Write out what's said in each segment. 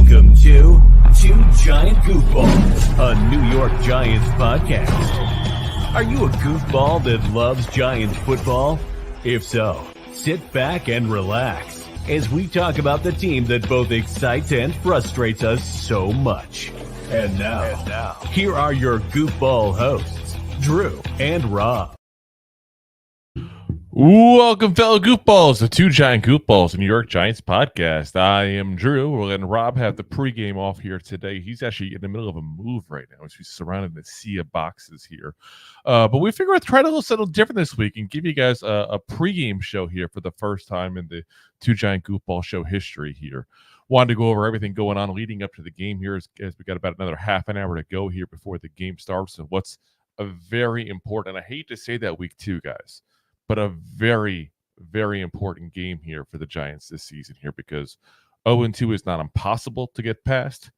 Welcome to Two Giant Goofballs, a New York Giants podcast. Are you a goofball that loves Giants football? If so, sit back and relax as we talk about the team that both excites and frustrates us so much. And now, here are your goofball hosts, Drew and Rob. Welcome, fellow goofballs, to Two Giant Goofballs, a New York Giants podcast. I am Drew. We're letting Rob have the pregame off here today. He's actually in the middle of a move right now. He's surrounded in a sea of boxes here. But we figure we'll try to settle different this week and give you guys a pregame show here for the first time in the Two Giant Goofball show history here. Wanted to go over everything going on leading up to the game here as we got about another half an hour to go here before the game starts. And what's a very important, and I hate to say that week two, guys, but a very, very important game here for the Giants this season here, because 0-2 is not impossible to get past,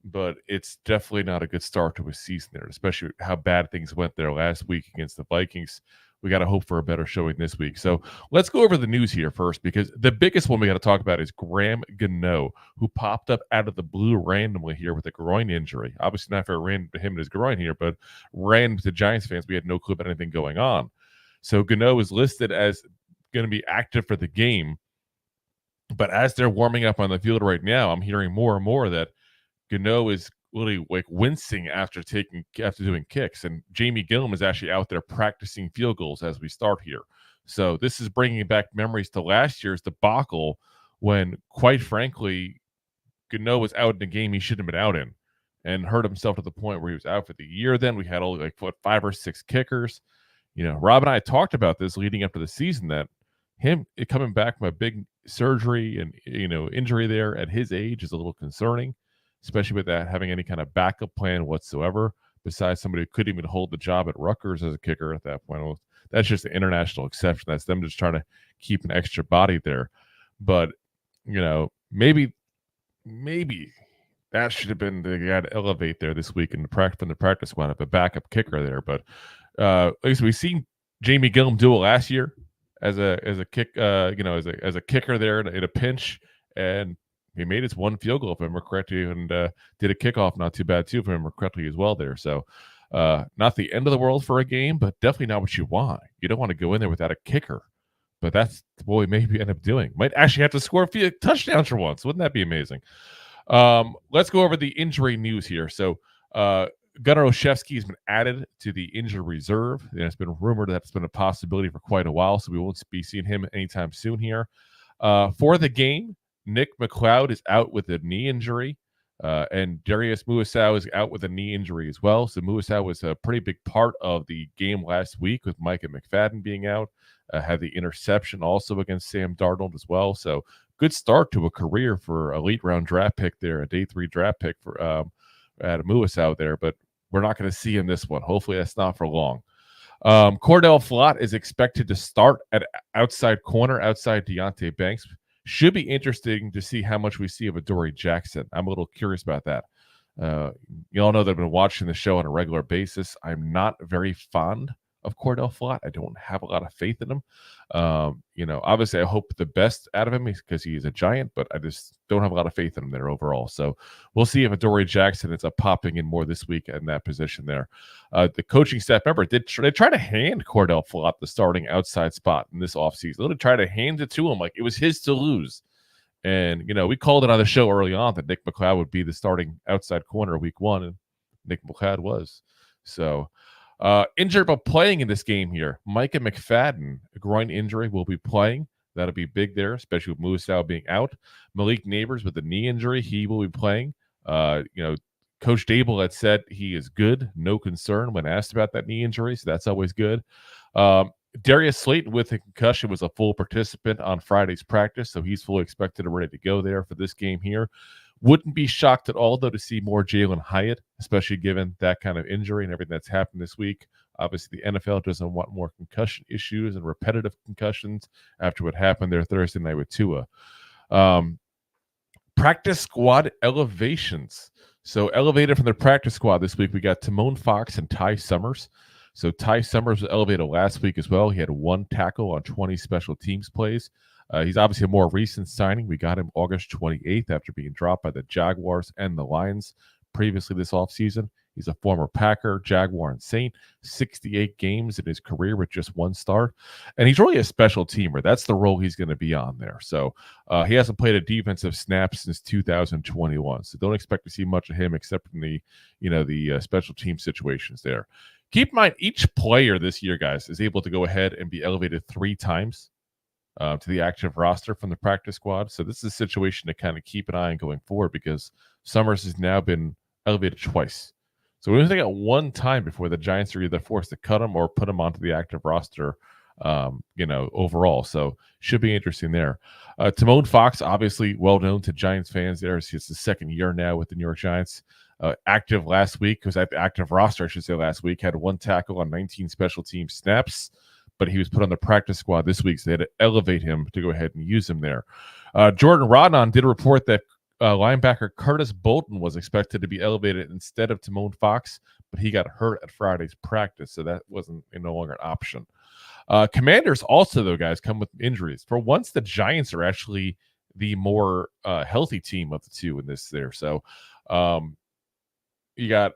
but it's definitely not a good start to a season there, especially how bad things went there last week against the Vikings. We got to hope for a better showing this week. So let's go over the news here first, because the biggest one we got to talk about is Gano, who popped up out of the blue randomly here with a groin injury. Obviously not for him and his groin here, but ran to Giants fans. We had no clue about anything going on. So Gano is listed as going to be active for the game. But as they're warming up on the field right now, I'm hearing more and more that Gano is really like wincing after doing kicks. And Jamie Gillum is actually out there practicing field goals as we start here. So this is bringing back memories to last year's debacle when, quite frankly, Gano was out in a game he shouldn't have been out in and hurt himself to the point where he was out for the year. Then we had only 5 or 6 kickers. You know, Rob and I talked about this leading up to the season, that him coming back from a big surgery and, injury there at his age is a little concerning, especially with that having any kind of backup plan whatsoever, besides somebody who couldn't even hold the job at Rutgers as a kicker at that point. Well, that's just an international exception. That's them just trying to keep an extra body there. But, maybe that should have been the guy to elevate there this week from the practice squad, a backup kicker there. But like I said, we've seen Jamie Gillum do it last year as a kicker there in a pinch, and he made his one field goal, if I remember correctly, and did a kickoff not too bad too, if I remember correctly as well there. So not the end of the world for a game, but definitely not what you want. You don't want to go in there without a kicker, but that's what we maybe end up doing. Might actually have to score a few touchdowns for once. Wouldn't that be amazing? Let's go over the injury news here. So Olszewski has been added to the injured reserve. And it's been rumored that it's been a possibility for quite a while, so we won't be seeing him anytime soon here. For the game, McCloud is out with a knee injury, and Darius Muasau is out with a knee injury as well. So Muasau was a pretty big part of the game last week with Micah McFadden being out. Had the interception also against Sam Darnold as well. So good start to a career for a late round draft pick there, a day 3 draft pick for at Muasau there, but we're not going to see him this one. Hopefully that's not for long. Cor'Dale Flott is expected to start at outside corner, outside Deonte Banks. Should be interesting to see how much we see of Adoree Jackson. I'm a little curious about that. You all know that I've been watching the show on a regular basis. I'm not very fond of Cor'Dale Flott. I don't have a lot of faith in him. Obviously I hope the best out of him because he is a Giant, but I just don't have a lot of faith in him there overall. So we'll see if Adoree Jackson ends up popping in more this week in that position there. The coaching staff member they try to hand Cor'Dale Flott the starting outside spot in this offseason. They try to hand it to him like it was his to lose. And, we called it on the show early on that Nick McCloud would be the starting outside corner week 1, and Nick McCloud was. So injured but playing in this game here, Micah McFadden, a groin injury, will be playing. That'll be big there, especially with Muasau being out. Malik Nabers with a knee injury, he will be playing. Coach Dable had said he is good, no concern when asked about that knee injury, so that's always good. Darius Slayton with a concussion was a full participant on Friday's practice, so he's fully expected and ready to go there for this game here. Wouldn't be shocked at all, though, to see more Jalin Hyatt, especially given that kind of injury and everything that's happened this week. Obviously, the NFL doesn't want more concussion issues and repetitive concussions after what happened there Thursday night with Tua. Practice squad elevations. So elevated from the practice squad this week, we got Timon Fox and Ty Summers. So Ty Summers was elevated last week as well. He had 1 tackle on 20 special teams plays. He's obviously a more recent signing. We got him August 28th after being dropped by the Jaguars and the Lions previously this offseason. He's a former Packer, Jaguar, and Saint, 68 games in his career with just one start. And he's really a special teamer. That's the role he's going to be on there. So he hasn't played a defensive snap since 2021. So don't expect to see much of him except in the special team situations there. Keep in mind, each player this year, guys, is able to go ahead and be elevated 3 times to the active roster from the practice squad. So this is a situation to kind of keep an eye on going forward because Summers has now been elevated twice. So we only got one time before the Giants are either forced to cut him or put him onto the active roster, overall. So should be interesting there. Timon Fox, obviously well known to Giants fans there. It's his second year now with the New York Giants. Active last week, because at the active roster, I should say last week, had 1 tackle on 19 special team snaps, but he was put on the practice squad this week, so they had to elevate him to go ahead and use him there. Jordan Rodnon did report that linebacker Curtis Bolton was expected to be elevated instead of Timon Fox, but he got hurt at Friday's practice, so that wasn't no longer an option. Commanders also, though, guys, come with injuries. For once, the Giants are actually the more healthy team of the two in this there. So you got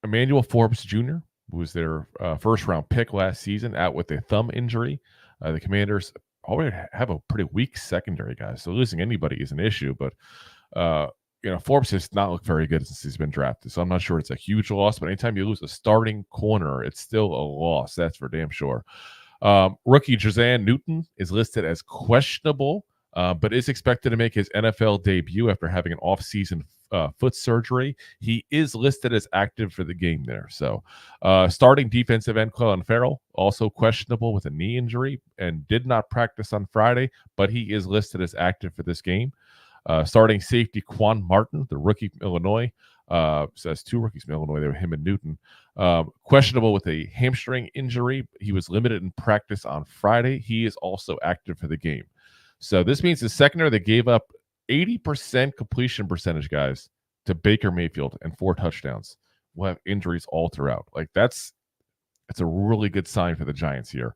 Emmanuel Forbes Jr., who was their first-round pick last season, out with a thumb injury. The Commanders already have a pretty weak secondary, guys, so losing anybody is an issue, but Forbes has not looked very good since he's been drafted, so I'm not sure it's a huge loss, but anytime you lose a starting corner, it's still a loss. That's for damn sure. Rookie Jazan Newton is listed as questionable, but is expected to make his NFL debut after having an off-season foot surgery. He is listed as active for the game there. So starting defensive end Clelin Ferrell, also questionable with a knee injury and did not practice on Friday, but he is listed as active for this game. Starting safety Quan Martin, the rookie from Illinois. Says 2 rookies from Illinois. They were him and Newton. Questionable with a hamstring injury. He was limited in practice on Friday. He is also active for the game. So this means the secondary that gave up 80% completion percentage, guys, to Baker Mayfield and 4 touchdowns will have injuries all throughout. Like that's a really good sign for the Giants here.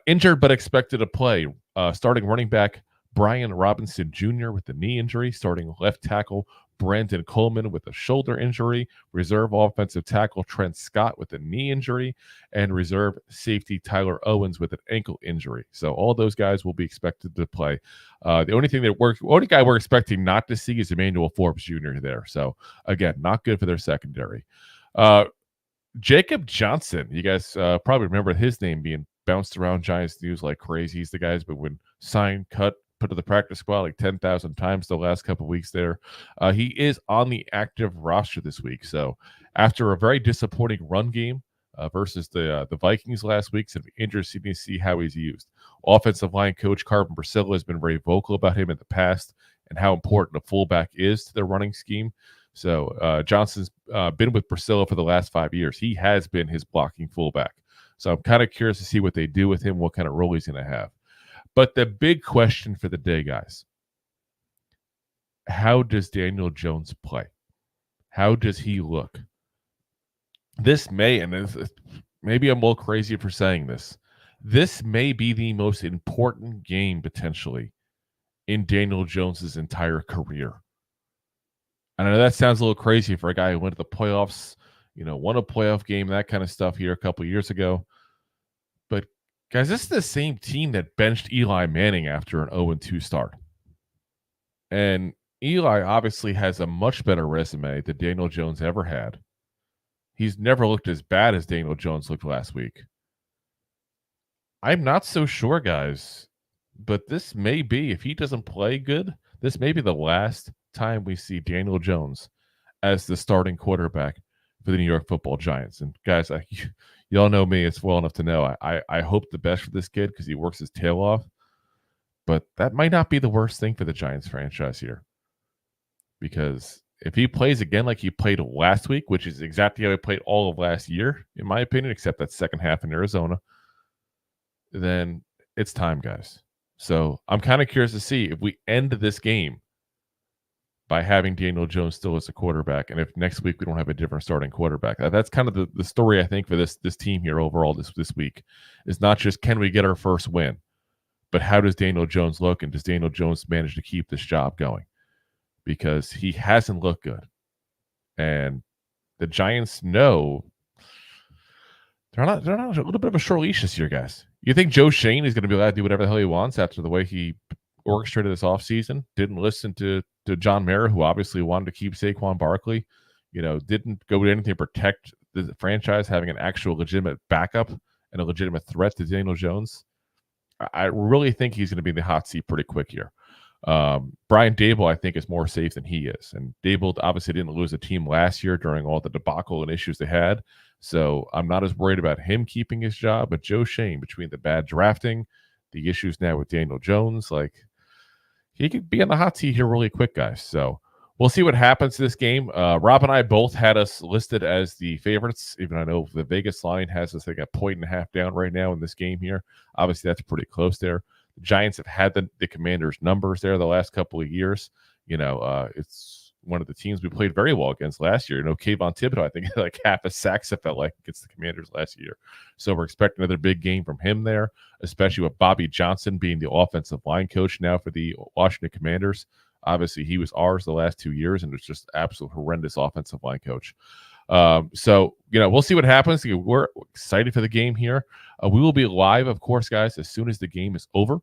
Injured but expected to play. Starting running back Brian Robinson Jr. with the knee injury. Starting left tackle Brandon Coleman with a shoulder injury. Reserve offensive tackle Trent Scott with a knee injury. And reserve safety Tyler Owens with an ankle injury. So all those guys will be expected to play. The only guy we're expecting not to see is Emmanuel Forbes Jr. there. So again, not good for their secondary. Jacob Johnson, you guys probably remember his name being bounced around Giants news like crazy. He's the guy who's been signed, cut, put to the practice squad like 10,000 times the last couple of weeks there. He is on the active roster this week. So after a very disappointing run game versus the Vikings last week, it's interesting to see how he's used. Offensive line coach Carmen Brasilla has been very vocal about him in the past and how important a fullback is to their running scheme. So Johnson's been with Brasilla for the last 5 years. He has been his blocking fullback. So I'm kind of curious to see what they do with him, what kind of role he's going to have. But the big question for the day, guys, how does Daniel Jones play? How does he look? This may, and maybe I'm a little crazy for saying this may be the most important game potentially in Daniel Jones's entire career. And I know that sounds a little crazy for a guy who went to the playoffs, won a playoff game, that kind of stuff here a couple of years ago. But guys, this is the same team that benched Eli Manning after an 0-2 start. And Eli obviously has a much better resume than Daniel Jones ever had. He's never looked as bad as Daniel Jones looked last week. I'm not so sure, guys, but this may be, if he doesn't play good, this may be the last time we see Daniel Jones as the starting quarterback for the New York Football Giants. And guys, you all know me, it's well enough to know I hope the best for this kid because he works his tail off. But that might not be the worst thing for the Giants franchise here. Because if he plays again like he played last week, which is exactly how he played all of last year, in my opinion, except that second half in Arizona, then it's time, guys. So I'm kind of curious to see if we end this game by having Daniel Jones still as a quarterback, and if next week we don't have a different starting quarterback. That's kind of the story, I think, for this team here overall this week. Is not just can we get our first win, But how does Daniel Jones look, and does Daniel Jones manage to keep this job going? Because he hasn't looked good. And the Giants know they're not a little bit of a short leash this year, guys. You think Joe Shane is going to be allowed to do whatever the hell he wants after the way he orchestrated this offseason? Didn't listen to John Mara, who obviously wanted to keep Saquon Barkley. Didn't go to anything to protect the franchise, having an actual legitimate backup and a legitimate threat to Daniel Jones. I really think he's going to be in the hot seat pretty quick here. Brian Daboll, I think, is more safe than he is. And Daboll obviously didn't lose a team last year during all the debacle and issues they had. So I'm not as worried about him keeping his job. But Joe Shane, between the bad drafting, the issues now with Daniel Jones, he could be in the hot seat here really quick, guys. So we'll see what happens to this game. Rob and I both had us listed as the favorites, even I know the Vegas line has us like 1.5 down right now in this game here. Obviously, that's pretty close there. The Giants have had the Commanders' numbers there the last couple of years. It's one of the teams we played very well against last year. Kayvon Thibodeau, I think, had like half a sacks, it felt like, against the Commanders last year. So we're expecting another big game from him there, especially with Bobby Johnson being the offensive line coach now for the Washington Commanders. Obviously, he was ours the last 2 years, and it's just absolute horrendous offensive line coach. So we'll see what happens. We're excited for the game here. We will be live, of course, guys, as soon as the game is over.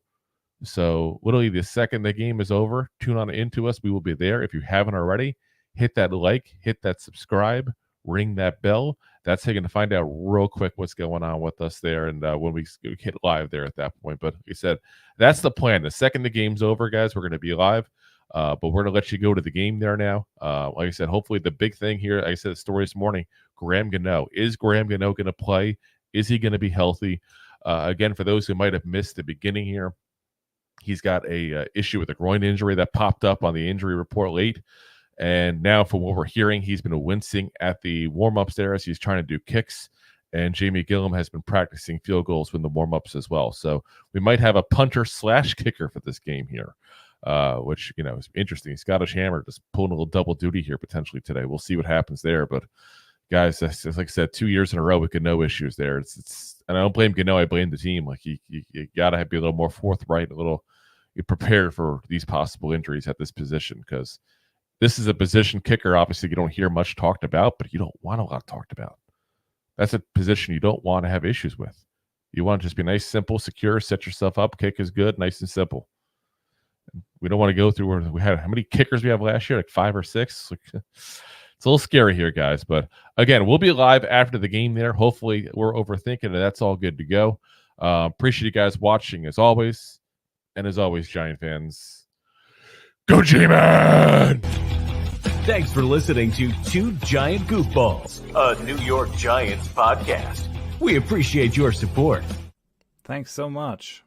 So literally the second the game is over, tune on into us. We will be there. If you haven't already, hit that like, hit that subscribe, ring that bell. That's how you're going to find out real quick what's going on with us there, and when we hit live there at that point. But like I said, that's the plan. The second the game's over, guys, we're going to be live. But we're going to let you go to the game there now. Like I said, hopefully the big thing here, like I said, the story this morning, Graham Gano. Is Graham Gano going to play? Is he going to be healthy? Again, for those who might have missed the beginning here, he's got a issue with a groin injury that popped up on the injury report late. And now from what we're hearing, he's been wincing at the warm-ups there as he's trying to do kicks. And Jamie Gillum has been practicing field goals in the warm-ups as well. So we might have a punter/kicker for this game here. Which is interesting. Scottish Hammer just pulling a little double duty here potentially today. We'll see what happens there. But guys, like I said, 2 years in a row with Gano issues there. It's and I don't blame Gano. I blame the team. You gotta be a little more forthright, a little prepared for these possible injuries at this position, because this is a position kicker. Obviously, you don't hear much talked about, but you don't want a lot talked about. That's a position you don't want to have issues with. You want to just be nice, simple, secure, set yourself up. Kick is good, nice and simple. We don't want to go through where we had how many kickers we have last year, like 5 or 6. It's a little scary here, guys. But again, we'll be live after the game there. Hopefully, we're overthinking it. That's all good to go. Appreciate you guys watching as always. And as always, Giant fans, go G-Man! Thanks for listening to Two Giant Goofballs, a New York Giants podcast. We appreciate your support. Thanks so much.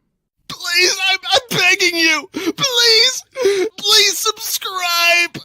Please, I'm begging you. Please subscribe.